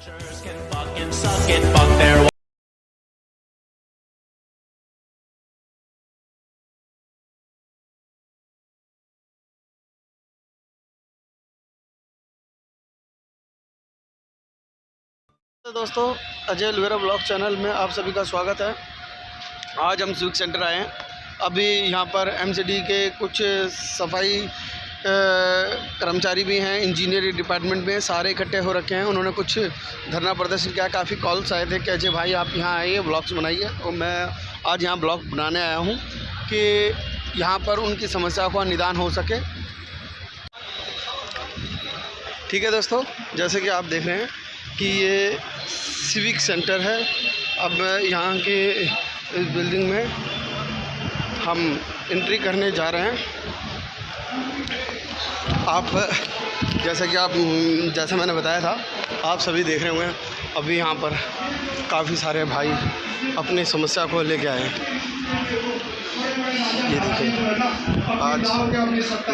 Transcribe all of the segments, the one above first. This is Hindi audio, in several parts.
दोस्तों, अजय अलवेरा ब्लॉग चैनल में आप सभी का स्वागत है। आज हम सिविक सेंटर आए हैं। अभी यहाँ पर एमसीडी के कुछ सफाई कर्मचारी भी हैं, इंजीनियरिंग डिपार्टमेंट में सारे इकट्ठे हो रखे हैं। उन्होंने कुछ धरना प्रदर्शन किया। काफ़ी कॉल्स आए थे कि अजय भाई आप यहाँ आइए, ब्लॉग्स बनाइए। और मैं आज यहाँ ब्लॉग बनाने आया हूँ कि यहाँ पर उनकी समस्या का निदान हो सके। ठीक है दोस्तों, जैसे कि आप देख रहे हैं कि ये सिविक सेंटर है। अब यहाँ के इस बिल्डिंग में हम एंट्री करने जा रहे हैं। आप जैसा मैंने बताया था, आप सभी देख रहे होंगे। अभी यहाँ पर काफ़ी सारे भाई अपनी समस्या को लेके आए हैं। ये देखिए,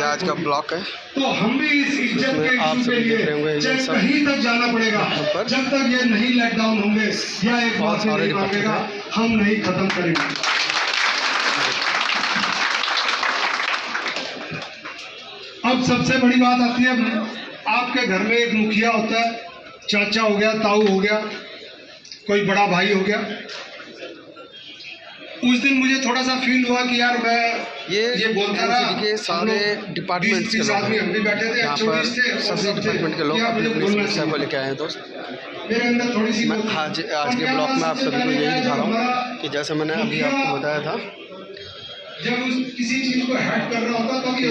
आज का ब्लॉक है, तो हम भी इस इज्जत के आप सभी देख रहे होंगे। ये सब कहीं तक जाना पड़ेगा, जब तक ये नहीं लॉकडाउन होंगे या एक बात नहीं मांगेगा, हम नहीं खत्म करेंगे। अब सबसे बड़ी बात आती है, आपके घर में एक मुखिया होता है, चाचा हो गया, ताऊ हो गया, कोई बड़ा भाई हो गया। उस दिन मुझे थोड़ा सा फील हुआ कि यार मैं ये बोलता रहा के सारे डिपार्टमेंट्स के लोग आदमी हम भी बैठे थे, यहाँ पर सभी डिपार्टमेंट के लोग अपनी समस्या को लेकर आए हैं। दोस्त, मेरे अंदर थोड़ी सी मैं आज के ब्लॉग में आप सभी को यही दिखा रहा हूँ कि जैसे मैंने अभी आपको बताया था, जब किसी चीज को हैक कर रहा होता तभी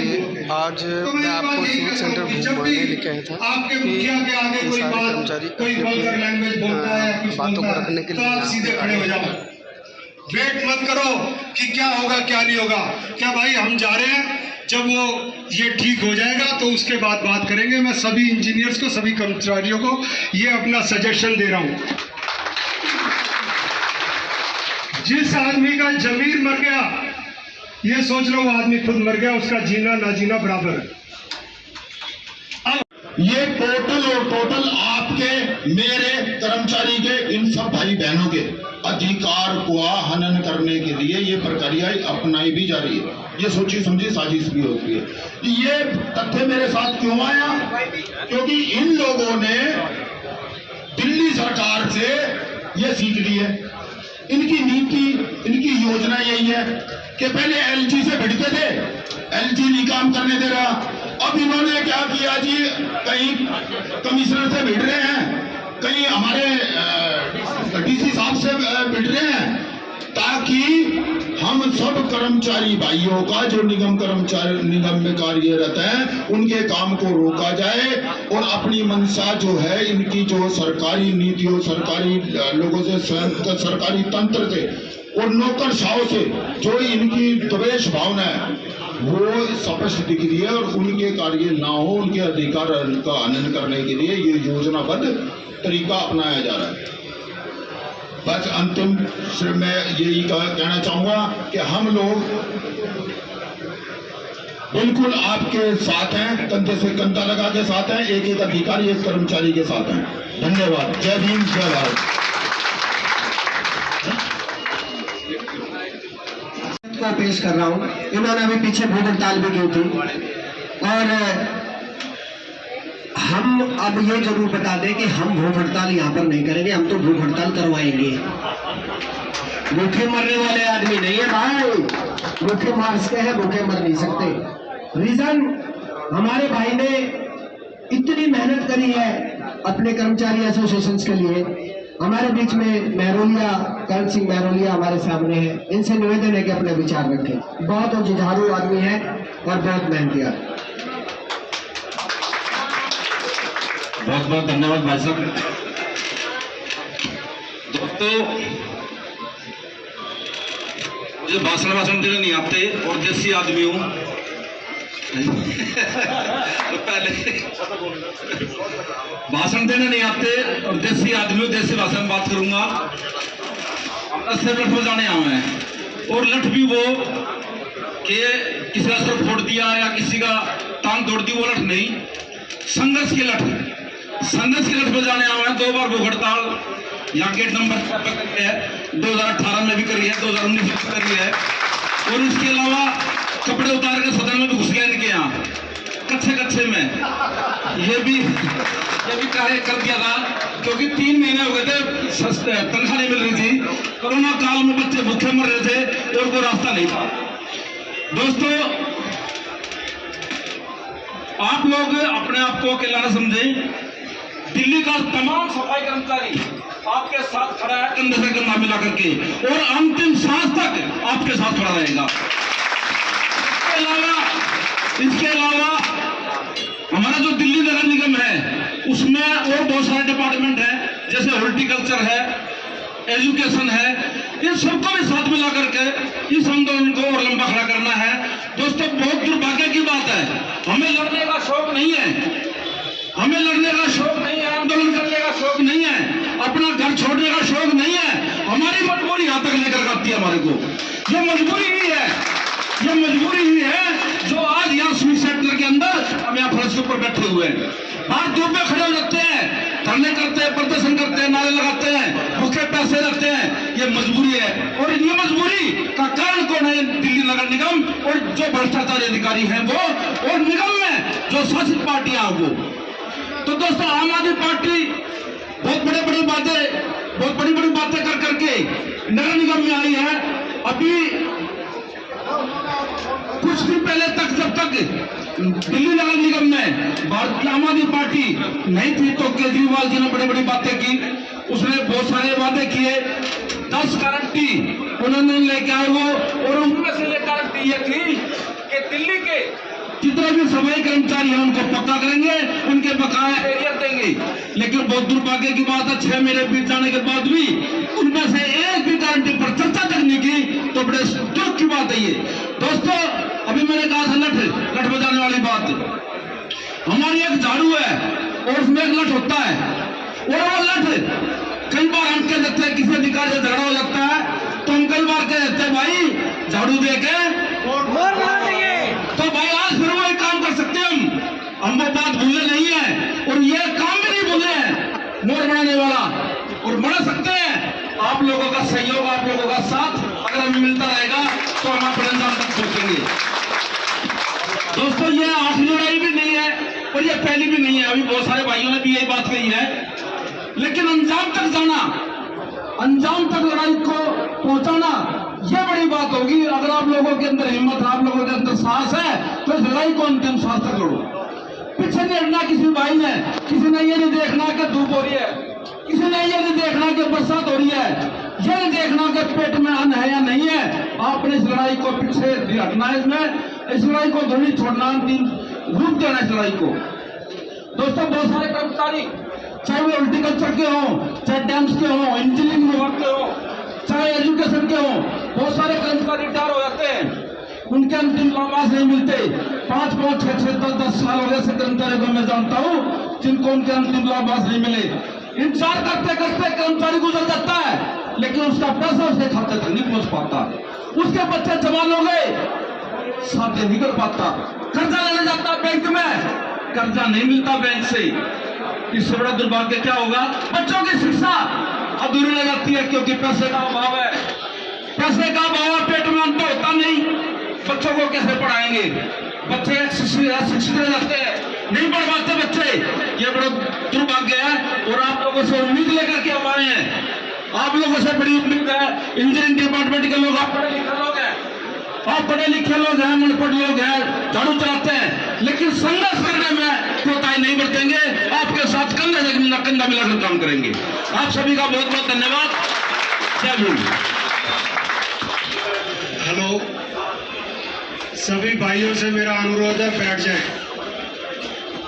आज मैं आपको सिविक सेंटर घूमने लेके आया था आपके मुखिया के आगे कोई कर्मचारी कोई वल्गर लैंग्वेज बोलता है, कुछ बातों को बोलता रखने है, के तो लिए आप सीधे खड़े हो जाओ। वेट मत करो कि क्या होगा क्या नहीं होगा। क्या भाई, हम जा रहे हैं, जब वो ये ठीक हो जाएगा तो उसके बाद बात करेंगे। मैं सभी इंजीनियर्स को, सभी कर्मचारियों को ये अपना सजेशन दे रहा हूं। जिस आदमी का जमीर मर गया, ये सोच लो वो आदमी खुद मर गया, उसका जीना ना जीना बराबर है। ये टोटल और टोटल आपके, मेरे, कर्मचारी के, इन सब भाई बहनों के अधिकार को हनन करने के लिए ये प्रक्रिया अपनाई भी जा रही है। ये सोची समझी साजिश भी होती है। ये तथ्य मेरे साथ क्यों आया? क्योंकि इन लोगों ने दिल्ली सरकार से ये सीख ली है। इनकी नीति, इनकी योजना यही है कि पहले एलजी से भिड़ते थे, एलजी नहीं काम करने दे रहा। अब इन्होंने क्या किया जी, कहीं कमिश्नर से भिड़ रहे हैं, कहीं हमारे डीसी साहब से भिड़ रहे हैं, ताकि हम सब कर्मचारी भाइयों का जो निगम में कार्यरत हैं, उनके काम को रोका जाए और अपनी मंशा जो है, इनकी जो सरकारी नीतियों, सरकारी लोगों से, सरकारी तंत्र से और नौकरशाहों से जो इनकी द्वेष भावना है, वो स्पष्ट दिख रही है। और उनके कार्य ना हो, उनके अधिकार का हनन करने के लिए ये योजनाबद्ध तरीका अपनाया जा रहा है। बस अंतिम मैं यही कहना चाहूंगा कि हम लोग बिल्कुल आपके साथ हैं, कंधे से कंधा लगा के साथ हैं, एक एक अधिकारी, एक कर्मचारी के साथ हैं। धन्यवाद। जय भीम, जय भारत। को पेश कर रहा हूं। इन्होंने अभी पीछे भूख हड़ताल भी की थी, और हम अब ये जरूर बता दें कि हम भूख हड़ताल यहाँ पर नहीं करेंगे, हम तो भूख हड़ताल करवाएंगे। भूखे मरने वाले आदमी नहीं है भाई, भूखे मार सकते हैं, भूखे मर नहीं सकते। रीजन, हमारे भाई ने इतनी मेहनत करी है अपने कर्मचारी एसोसिएशन के लिए। हमारे बीच में महरोलिया, करण सिंह महरोलिया हमारे सामने है। इनसे निवेदन है कि अपने विचार रखें। बहुत जुझारू आदमी है और बहुत मेहनती आदमी। बहुत बहुत धन्यवाद भाई साहब। दोस्तों, मुझे भाषण देने नहीं आते और देसी आदमी हूँ तो पहले भाषण देने नहीं आते और देसी आदमी हूँ, देसी भाषा में बात करूंगा। अपना सिर लठ बजाने आए हैं, और लठ भी वो कि किसी का सिर फोड़ दिया या किसी का टांग तोड़ दी, वो लठ नहीं, संघर्ष की लठ है। संघर्ष की लठ बजाने आए हैं। 2 बार भूख हड़ताल यहाँ गेट नंबर 6 पर करी है, 2018 में भी करी है, 2019 में भी करी है, और इसके अलावा कपड़े उतार के सदन में भी घुस गया इनके यहाँ कच्चे में। ये भी कार्य कर दिया था, क्योंकि 3 महीने हो गए थे, तनख्वाह नहीं मिल रही थी। कोरोना काल में बच्चे भूखे मर रहे थे और कोई रास्ता नहीं था। दोस्तों, आप लोग अपने आप को अकेला न समझें। दिल्ली का तमाम सफाई कर्मचारी आपके साथ खड़ा है, कंधे से कंधा मिला करके, और अंतिम सांस तक आपके साथ खड़ा रहेगा। इसके अलावा हमारा जो दिल्ली नगर निगम है, उसमें और बहुत सारे डिपार्टमेंट हैं, जैसे हॉर्टिकल्चर है, एजुकेशन है, इन सबको भी साथ मिला करके इस आंदोलन को और लंबा खड़ा करना है। दोस्तों, बहुत दुर्भाग्य की बात है, हमें लड़ने का शौक नहीं है, हमें लड़ने का शौक नहीं है, आंदोलन करने का शौक नहीं है, अपना घर छोड़ने का शौक नहीं है। हमारी मजबूरी यहाँ तक लेकर आती है हमारे को। ये मजबूरी ही है, ये मजबूरी ही है जो आज यहाँ स्विच सेंटर के अंदर हम यहाँ फर्श के ऊपर बैठे हुए हैं। बाहर धूप में खड़े हो जाते हैं, धरने करते हैं, प्रदर्शन करते हैं, नारे लगाते हैं, भूखे पैसे रखते हैं। ये मजबूरी है, और ये मजबूरी का कारण कौन है? दिल्ली नगर निगम और जो भ्रष्टाचारी अधिकारी हैं वो, और निगम में जो शासित पार्टियां हैं वो। तो दोस्तों, आम आदमी पार्टी बहुत बड़ी बड़ी बातें कर करके नगर निगम में आई है। अभी कुछ दिन पहले तक, जब तक दिल्ली नगर निगम में भारतीय आम आदमी पार्टी नहीं थी, तो केजरीवाल जी ने बड़ी बड़ी बातें की, उसने बहुत सारे वादे किए, 10 गारंटी उन्होंने लेके आए वो, और उनमें से ये गारंटी ये थी कि दिल्ली के जितने भी सफाई कर्मचारी हैं उनको पक्का करेंगे, उनके बकाया एरिया देंगे। लेकिन बहुत दुर्भाग्य की बात है, 6 महीने बीत जाने के बाद भी उनमें से एक भी गारंटी पर चर्चा तक नहीं की, तो बड़े दुख की बात है ये। दोस्तों, अभी मैंने कहा था लठ बजाने वाली बात, हमारी एक झाड़ू है और उसमें एक लठ होता है, और वो लठ कई बार हम कह देते हैं, किसी अधिकारी से झगड़ा हो जाता है तो हम कई बार कह देते हैं, भाई झाड़ू दे के तो भाई आज फिर वही काम कर सकते हैं। हम वो बात भूले नहीं है, और ये काम भी नहीं भूले हैं मोर बनाने वाला, और बना सकते हैं। आप लोगों का सहयोग, आप लोगों का साथ अगर हमें मिलता रहेगा तो हम अपने अंजाम तक पहुंचेंगे। दोस्तों, ये आखिरी लड़ाई भी नहीं है और ये पहली भी नहीं है। अभी बहुत सारे भाइयों ने भी यही बात कही है, लेकिन अंजाम तक जाना, अंजाम तक लड़ाई को पहुंचाना, यह बड़ी बात होगी। अगर आप लोगों के अंदर हिम्मत है, आप लोगों के अंदर साहस है, तो इस लड़ाई को अंतिम सांस तक लड़ो। पीछे नहीं हटना किसी भाई ने, किसी ने ये नहीं देखना कि धूप हो रही है, किसी ने ये नहीं देखना कि बरसात हो रही है, ये नहीं देखना कि पेट में अन्न है या नहीं है। आपने इस लड़ाई को पीछे हटना है, इसमें इस लड़ाई को धोनी छोड़ना, अंतिम रूप देना इस लड़ाई को। दोस्तों, बहुत सारे कर्मचारी, चाहे वो हॉर्टिकल्चर के हों, चाहे डैम्स के हों, इंजीनियरिंग विभाग के हों, चाहे एजुकेशन के हों, बहुत सारे कर्मचारी रिटायर हो जाते हैं, उनके अंतिम लाभांश नहीं मिलते। 5-5, 6-6, 10-10 साल हो गए ऐसे कर्मचारियों को मैं जानता हूँ जिनको उनके अंतिम लाभांश नहीं मिले। इंतजार करते करते कर्मचारी गुजर जाता है, लेकिन उसका पैसा उसके खाते तक नहीं पहुंच पाता, उसके बच्चे जवान हो गए, शादी नहीं कर पाता, कर्जा लेने जाता बैंक में, कर्जा नहीं मिलता बैंक से। इससे बड़ा दुर्भाग्य क्या होगा? बच्चों की शिक्षा अधूरी रह जाती है, क्योंकि पैसे का अभाव है, पैसे का अभाव है, पेट में अन्न तो होता नहीं, बच्चों को कैसे पढ़ाएंगे? बच्चे शिक्षित रह जाते हैं, नहीं पढ़ पाते बच्चे। ये बड़ा दुर्भाग्य है, और आप लोगों से उम्मीद लेकर के हम आए हैं। आप लोगों से बड़ी उम्मीद है, इंजीनियरिंग डिपार्टमेंट के लोग, आप पढ़े लिखे लोग हैं, आप पढ़े लिखे लोग हैं, अनपढ़ लोग हैं, झाड़ू चलाते हैं, लेकिन संघर्ष करने में कोताही नहीं बरतेंगे, आपके साथ कंधा से कंधा मिलाकर काम करेंगे। आप सभी का बहुत बहुत धन्यवाद। जय भीम। हेलो, सभी भाइयों से मेरा अनुरोध है, बैठ जाए।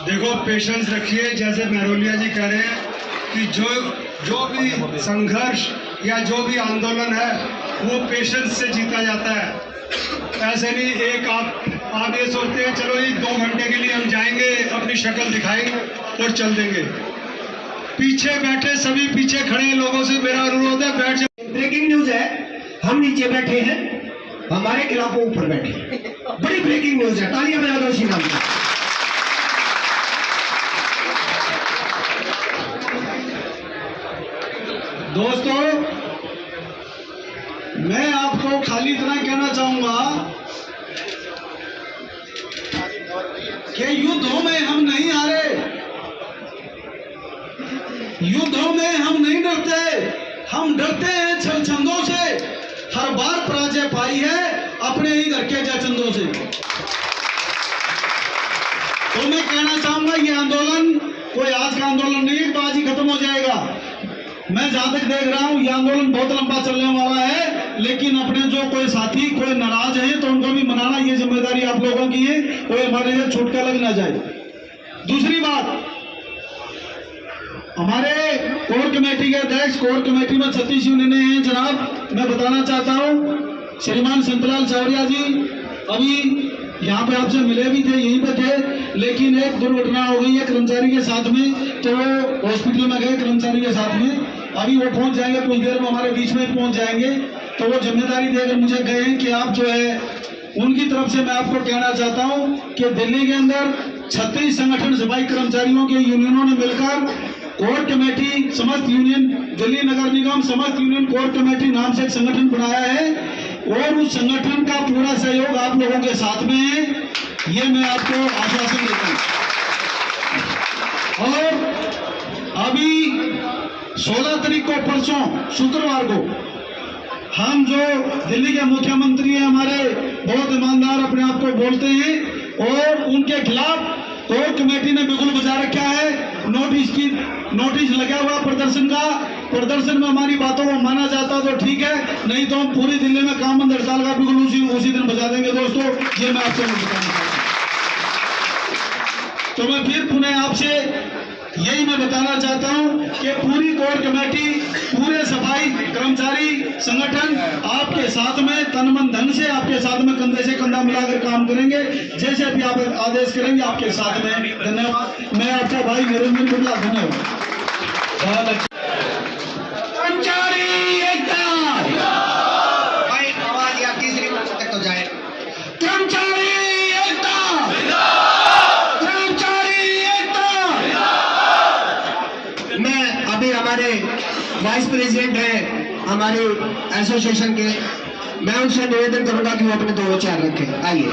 देखो, पेशेंस रखिए। जैसे महरोलिया जी कह रहे हैं कि जो भी संघर्ष या जो भी आंदोलन है वो पेशेंस से जीता जाता है। ऐसे नहीं एक आप ये सोचते हैं चलो ये 2 घंटे के लिए हम जाएंगे, अपनी शक्ल दिखाएंगे और चल देंगे। पीछे बैठे सभी पीछे खड़े लोगों से मेरा अनुरोध है, बैठ जाए। ब्रेकिंग न्यूज है, हम नीचे बैठे हैं, हमारे खिलाफ वो ऊपर बैठे। बड़ी ब्रेकिंग न्यूज है, तालियां बजा दो इसी नाम की। दोस्तों, मैं आपको खाली इतना कहना चाहूंगा कि युद्धों में हम नहीं हारे, युद्धों में हम नहीं डरते, हम डरते हैं छलछंदों से। हर बार पराजय पाई है अपने ही घर के जाचंदों से। तो मैं कहना चाहूंगा ये आंदोलन कोई आज का आंदोलन नहीं है, तो आज ही खत्म हो जाएगा। मैं जहां तक देख रहा हूं ये आंदोलन बहुत लंबा चलने वाला है, लेकिन अपने जो कोई साथी कोई नाराज हैं तो उनको भी मनाना ये जिम्मेदारी आप लोगों की है, कोई हमारे लिए छूटका लग ना जाए। दूसरी बात, हमारे कोर कमेटी के अध्यक्ष, कोर कमेटी में 36 यूनियनें हैं जनाब। मैं बताना चाहता हूं श्रीमान संतलाल सावरिया जी अभी यहाँ पे आपसे मिले भी थे, यहीं पे थे, लेकिन एक दुर्घटना हो गई है कर्मचारी के साथ में, तो वो हॉस्पिटल में गए कर्मचारी के साथ में। अभी वो पहुंच जाएंगे, कुछ देर में हमारे बीच में पहुंच जाएंगे। तो वो जिम्मेदारी देकर मुझे गए हैं कि आप जो है उनकी तरफ से मैं आपको कहना चाहता हूं कि दिल्ली के अंदर 36 संगठन सफाई कर्मचारियों के यूनियनों ने मिलकर कोर कमेटी, समस्त यूनियन, दिल्ली नगर निगम समस्त यूनियन कोर कमेटी नाम से एक संगठन बनाया है, और उस संगठन का पूरा सहयोग आप लोगों के साथ में है, ये मैं आपको आश्वासन देता हूं। और अभी 16 तारीख को, परसों शुक्रवार को, हम जो दिल्ली के मुख्यमंत्री हैं हमारे, बहुत ईमानदार अपने आप को बोलते हैं, और उनके खिलाफ कोर कमेटी ने बिगुल बजा रखा है। नोटिस लगा हुआ प्रदर्शन का, प्रदर्शन में हमारी बातों को माना जाता तो ठीक है, नहीं तो हम पूरी दिल्ली में काम बंद हड़ताल का बिगुल उसी दिन बजा देंगे। दोस्तों, ये मैं आपसे बताना चाहता हूं। तो मैं फिर पुनः आपसे यही मैं बताना चाहता हूं कि पूरी कोर कमेटी, पूरे सफाई कर्मचारी संगठन आपके साथ में तन मन धन से आपके साथ में कंधे से कंधा मिलाकर काम करेंगे, जैसे भी आप आदेश करेंगे आपके साथ में। धन्यवाद। मैं आपका भाई निरंजन बिरला, धन्यवाद। बहुत अच्छा। कर्मचारी एकता, भाई आवाज या तीसरी मंच तक तो जाए। कर्मचारी एकता, कर्मचारी एकता। मैं अभी हमारे वाइस प्रेसिडेंट हैं हमारे एसोसिएशन के, मैं उनसे निवेदन करूंगा कि वो अपने 2 विचार रखें। आइए।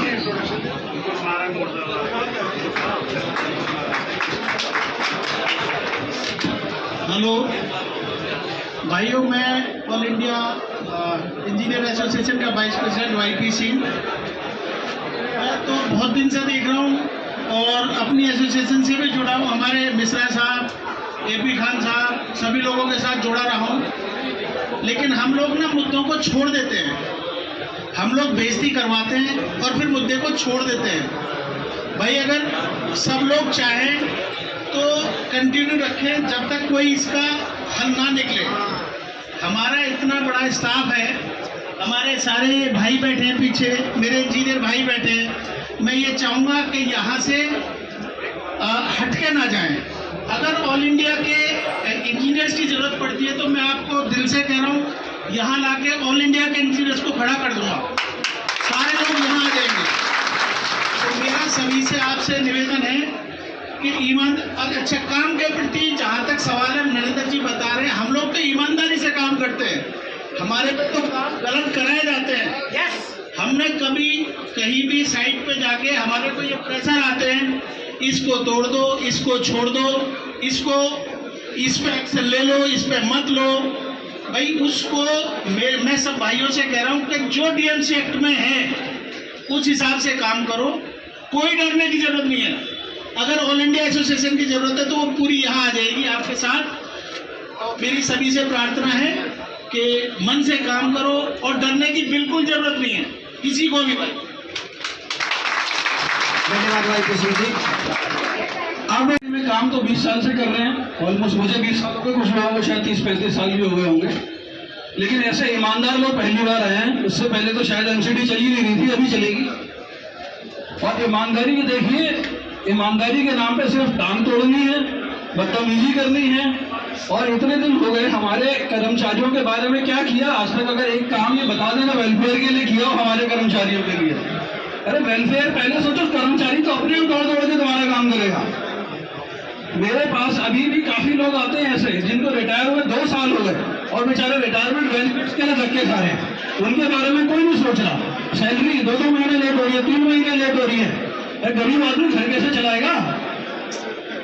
हेलो भाइयों, मैं ऑल इंडिया इंजीनियर एसोसिएशन का वाइस प्रेसिडेंट YPC। मैं तो बहुत दिन से देख रहा हूँ और अपनी एसोसिएशन से भी जुड़ा हूँ। हमारे मिश्रा साहब, AP खान साहब, सभी लोगों के साथ जुड़ा रहा हूँ, लेकिन हम लोग ना मुद्दों को छोड़ देते हैं। हम लोग बेइज्जती करवाते हैं और फिर मुद्दे को छोड़ देते हैं। भाई अगर सब लोग चाहें तो कंटिन्यू रखें जब तक कोई इसका हल ना निकले। हमारा इतना बड़ा स्टाफ है, हमारे सारे भाई बैठे हैं पीछे, मेरे इंजीनियर भाई बैठे हैं। मैं ये चाहूँगा कि यहाँ से हटके ना जाएं। अगर ऑल इंडिया के इंजीनियर्स की ज़रूरत पड़ती है तो मैं आपको दिल से कह रहा हूँ, यहाँ लाके ऑल इंडिया के इंजीनियर्स को खड़ा कर दूँगा, सारे लोग यहाँ आ जाएंगे। तो मेरा सभी से आपसे निवेदन है कि ईमान और अच्छे काम के प्रति जहाँ तक सवाल है, नरेंद्र जी बता रहे हैं, हम लोग तो ईमानदारी से काम करते हैं, हमारे पे तो काम गलत कराए जाते हैं। हमने कभी कहीं भी साइट पे जाके हमारे को ये प्रेशर आते हैं, इसको तोड़ दो, इसको छोड़ दो, इसको इस पे एक्शन ले लो, इस पे मत लो। भाई उसको मैं सब भाइयों से कह रहा हूँ कि जो DMC एक्ट में है उस हिसाब से काम करो, कोई डरने की जरूरत नहीं है। अगर ऑल इंडिया एसोसिएशन की जरूरत है तो वो पूरी यहाँ आ जाएगी आपके साथ। मेरी सभी से प्रार्थना है कि मन से काम करो और डरने की बिल्कुल जरूरत नहीं है किसी को भी। भाई धन्यवाद भाई किसी जी। अब में काम तो 20 साल से कर रहे हैं, ऑलमोस्ट मुझे 20 साल हो गए, कुछ लोगों को शायद 30-35 साल भी हो गए होंगे, लेकिन ऐसे ईमानदार लोग पहली बार आए हैं। उससे पहले तो शायद MCD चली नहीं रही थी, अभी चलेगी। और ईमानदारी भी देखिए, ईमानदारी के नाम पे सिर्फ टांग तोड़नी है, बदतमीजी करनी है। और इतने दिन हो गए, हमारे कर्मचारियों के बारे में क्या किया आज तक? अगर एक काम ये बता देना वेलफेयर के लिए किया हो हमारे कर्मचारियों के लिए। अरे वेलफेयर पहले सोचो, कर्मचारी तो अपने दौड़ दौड़ के तुम्हारा काम करेगा। मेरे पास अभी भी काफी लोग आते हैं ऐसे जिनको रिटायर हुए 2 साल हो गए और बेचारे रिटायरमेंट बेनिफिट्स के लिए धक्के खा रहे हैं, उनके बारे में कोई नहीं सोच रहा। सैलरी 2-2 महीने लेट हो रही है, 3 महीने लेट हो रही है। गरीब आदमी घर कैसे चलाएगा?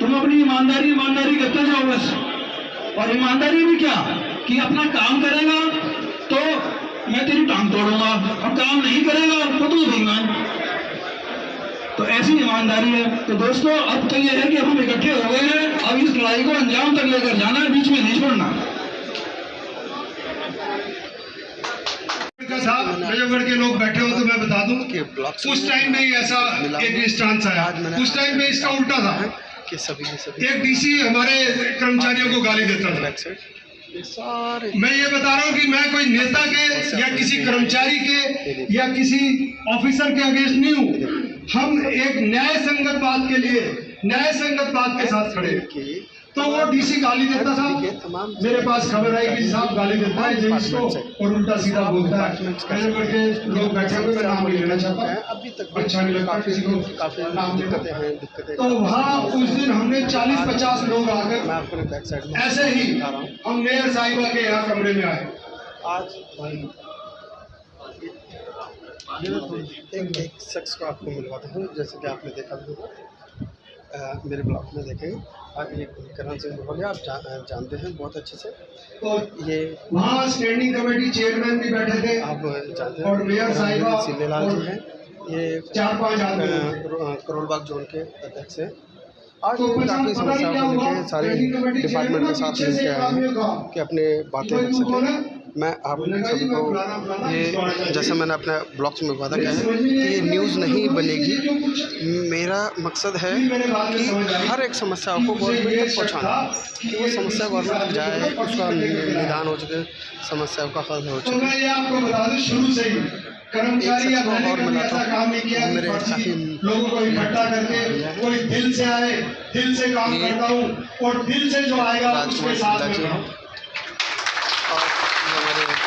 तुम अपनी ईमानदारी करते जाओ बस। और ईमानदारी भी क्या कि अपना काम करेगा तो मैं तेरी टांग तोड़ूंगा, और काम नहीं करेगा तो तू दूंगा। तो ऐसी ईमानदारी है। तो दोस्तों अब तो ये है कि हम इकट्ठे हो गए हैं, अब इस लड़ाई को अंजाम तक लेकर जाना है, बीच में नहीं छोड़ना। साहब नजफगढ़ के लोग बैठे हो तो मैं बता दूं, उस टाइम में ही ऐसा एक स्टांस आया, उस टाइम में इसका उल्टा था कि सभी एक डीसी हमारे कर्मचारियों को गाली देता था। मैं ये बता रहा हूँ कि मैं कोई नेता के या किसी कर्मचारी के या किसी ऑफिसर के अगेंस्ट नहीं हूँ। हम एक न्याय संगत बात के लिए न्याय संगत बात के साथ खड़े। तो वो डीसी गाली देता था, मेरे पास खबर आई कि साहब गाली देता है जेम्स को और उल्टा सीधा बोलता है। नजफगढ़ के लोग बैठे हुए, मैं नाम नहीं लेना चाहता, अच्छा नहीं लगता किसी को नाम देना। तो वहाँ उस दिन हमने 40-50 लोग आकर ऐसे ही हम मेयर साहिबा के यहाँ कमरे में आए। आज एक शख्स को आपको मिलवाता हूँ, जैसे कि आपने देखा भी होगा मेरे ब्लॉग में देखेंगे। ये करण सिंह भोले आप जानते हैं बहुत अच्छे से। तो ये वहाँ स्टैंडिंग कमेटी चेयरमैन भी बैठे थे, आप जानते हैं, और मेयर साहिबा सिल्लेलाल जी हैं। ये 4-5 आदमी करोलबाग जोन के अध्यक्ष हैं। आज तो काफ़ी समस्याओं को लेकर सारे डिपार्टमेंट के साथ मिलकर आए हैं कि अपने बातें रख सकें। मैं आप सभी को ये, जैसे मैंने अपने ब्लॉग्स में वादा किया है कि ये न्यूज़ नहीं बनेगी। मेरा मकसद है कि हर एक समस्या को गवर्नमेंट तक पहुँचाना, कि वो समस्या गवर्नमेंट तक जाए, उसका निदान हो सके, समस्याओं का हल हो तो मैं ये आपको बता दूं शुरू से ही कर्मचारी या ऐसा काम नहीं किया कि फर्जी लोगों को इकट्ठा करके कोई दिल से आए, दिल से काम करता हूँ और दिल से जो आएगा उसके साथ में हूँ।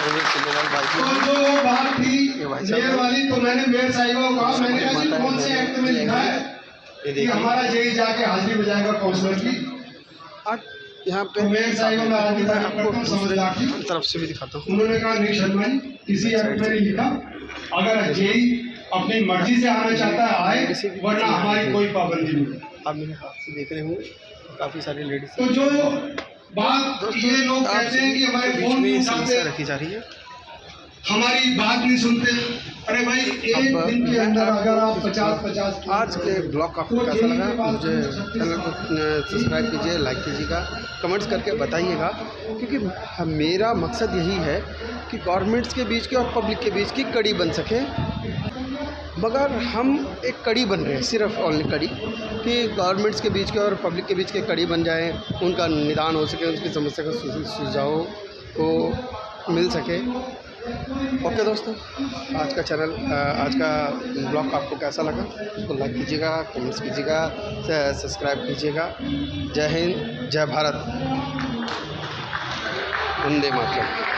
तो जो बात थी मेयर वाली, तो मैंने मेयर साहिबा को कहा, मैंने कहा जी कौन से एक्ट में लिखा है कि हमारा जेई जाके हाजिरी बजाएगा काउंसलर की। आज यहाँ पे मेयर साहिबा मैं आपको समझदार थी, तरफ से भी दिखाता हूँ। उन्होंने कहा नहीं शर्मा जी किसी एक्ट में नहीं लिखा, अगर जेई अपनी मर्जी से आना चाहता है आए, वरना हमारी कोई पाबंदी नहीं। आप मेरे हाथ से देख रहे होंगे काफ़ी सारी लेडीज। तो जो बात ये लोग कहते हैं कि हमारे फोन नहीं उठाते, रखी जा रही है, हमारी बात नहीं सुनते। अरे भाई एक दिन के अंदर अगर आप 50 आज के ब्लॉग आपको कैसा लगा, मुझे चैनल को सब्सक्राइब कीजिए, लाइक कीजिएगा, कमेंट्स करके बताइएगा, क्योंकि मेरा मकसद यही है कि गवर्नमेंट्स के बीच के और पब्लिक के बीच की कड़ी बन सके। मगर हम एक कड़ी बन रहे हैं, सिर्फ ओनली कड़ी, कि गवर्नमेंट्स के बीच के और पब्लिक के बीच के कड़ी बन जाए, उनका निदान हो सके, उनकी समस्या का सुझाव को मिल सके। ओके दोस्तों, आज का चैनल आज का ब्लॉग आपको कैसा लगा उसको लाइक कीजिएगा, कमेंट्स कीजिएगा, सब्सक्राइब कीजिएगा। जय हिंद, जय भारत, वंदे मातरम।